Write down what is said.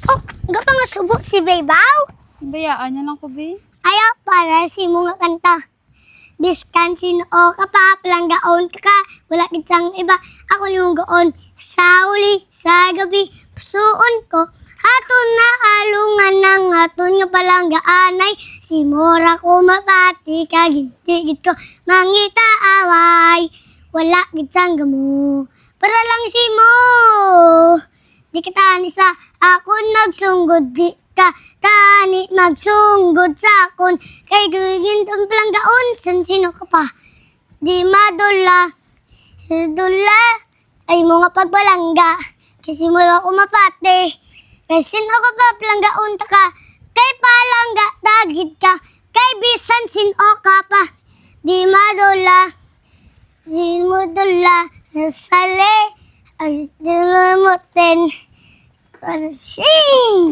Oh, gapa nga subo si Baybaw. Bayaan niya lang ko, be. Ayaw para si mo nga kanta. Biskan sino ka pa, palanggaon ka, wala kitang iba. Ako yung gaon sa uli, sa gabi, pusoon ko. Haton na alungan ng aton nga palanggaanay. Si Mora ko mapati, kagintigit ko, mangita away. Wala kitang gamo, para lang si mo. Di kita ni sa ako nagsunggod, di ka tani magsunggod sa akon. Kay gagawin tong palanggaon, san sino ka pa? Di madula, dula, ay mo nga pagbalangga. Kasi mo ako mapate. Kay sino ka pa palanggaon ta ka? Kay palangga, dagit ka. Kay bisan sino ka pa? Di madula, sinudula, sale, ay dulamutin. Sing!